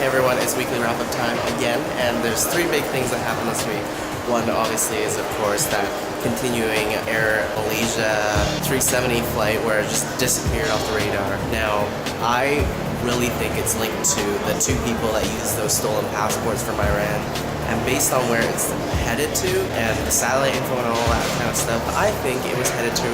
everyone, it's weekly wrap-up time again, and there's three big things that happened this week. One obviously is, of course, that continuing Air Malaysia 370 flight where it just disappeared off the radar. Now, I really think it's linked to the two people that used those stolen passports from Iran. And based on where it's headed to and the satellite info and all that kind of stuff, I think it was headed to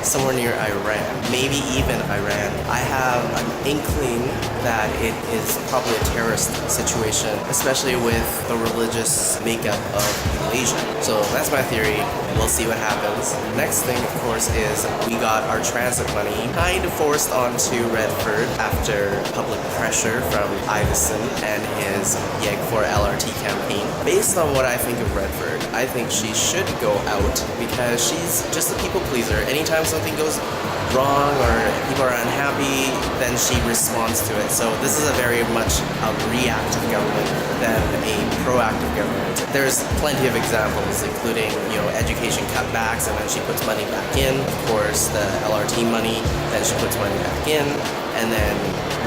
somewhere near Iran, maybe even Iran. I have an inkling that it is probably a terrorist situation, especially with the religious makeup of Malaysia. So that's my theory. We'll see what happens. Next thing, of course, is we got our transit money kind of forced onto Redford after public pressure from Iveson and his Yeg for LRT campaign. Based on what I think of Redford, I think she should go out because she's just a people pleaser. Anytime something goes wrong or people are unhappy, then she responds to it. So this is a very much a reactive government than a proactive government. There's plenty of examples, including, education cutbacks, and then she puts money back in. Of course, the LRT money, then she puts money back in. And then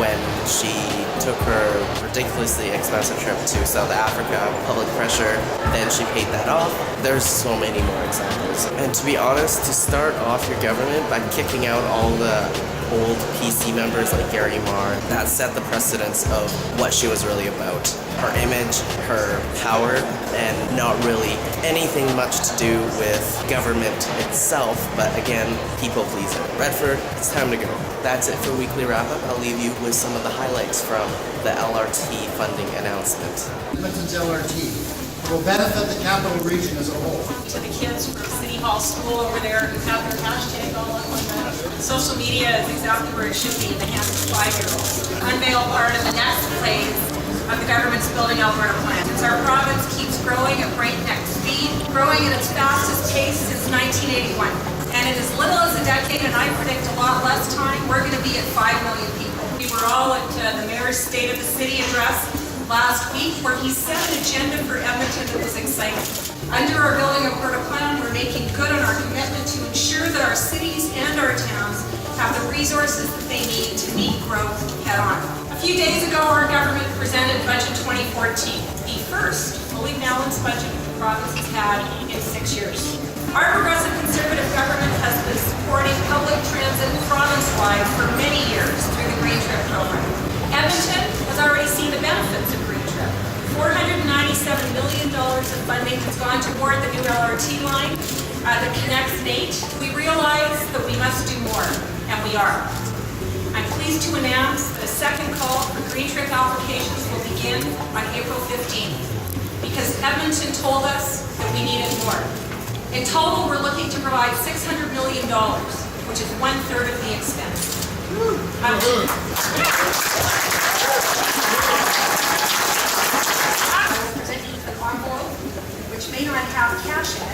when she took her ridiculously expensive trip to South Africa, public pressure, then she paid that off. There's so many more examples. And to be honest, to start off your government by kicking out all the old PC members like Gary Marr, that set the precedence of what she was really about. Her image, her power, and not really anything much to do with government itself, but again, people pleaser. Redford, it's time to go. That's it for Weekly Wrap-Up. I'll leave you with some of the highlights from the LRT funding announcement. Edmonton's LRT will benefit the capital region as a whole. To the kids from City Hall School over there who have their hashtag all up on that. Social media is exactly where it should be in the hands of 5-year-olds. Unveil part of the next phase of the government's Building Alberta plan. As our province keeps growing at breakneck speed, growing at its fastest pace since 1981. And in as little as a decade, and I predict a lot less time, we're going to be at 5 million people. We were all at the Mayor's State of the City address last week, where he set an agenda for Edmonton that was exciting. Under our Building Alberta plan, we're making good on our commitment to ensure that our cities and our towns have the resources that they need to meet growth head on. A few days ago, our government presented Budget 2014, the first fully balanced budget the province has had in 6 years. Our progressive Conservative government has been supporting public transit province-wide for many years through the Green Trip program. Edmonton has already seen the benefits of Green Trip. $497 million of funding has gone toward the new LRT line that connects Nate. We realize that we must do more, and we are. I'm pleased to announce that a second call for Green Trip applications will begin on April 15th, because Edmonton told us that we needed more. In total, we're looking to provide $600 million, which is 1/3 of the expense. I'm presenting an envelope, which may not have cash in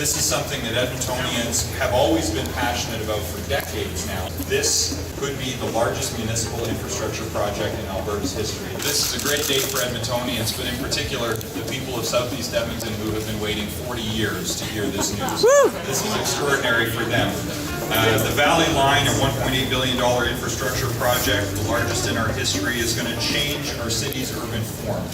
This is something that Edmontonians have always been passionate about for decades now. This could be the largest municipal infrastructure project in Alberta's history. This is a great day for Edmontonians, but in particular, the people of Southeast Edmonton who have been waiting 40 years to hear this news. This is extraordinary for them. The Valley Line, a $1.8 billion infrastructure project, the largest in our history, is going to change our city's urban form.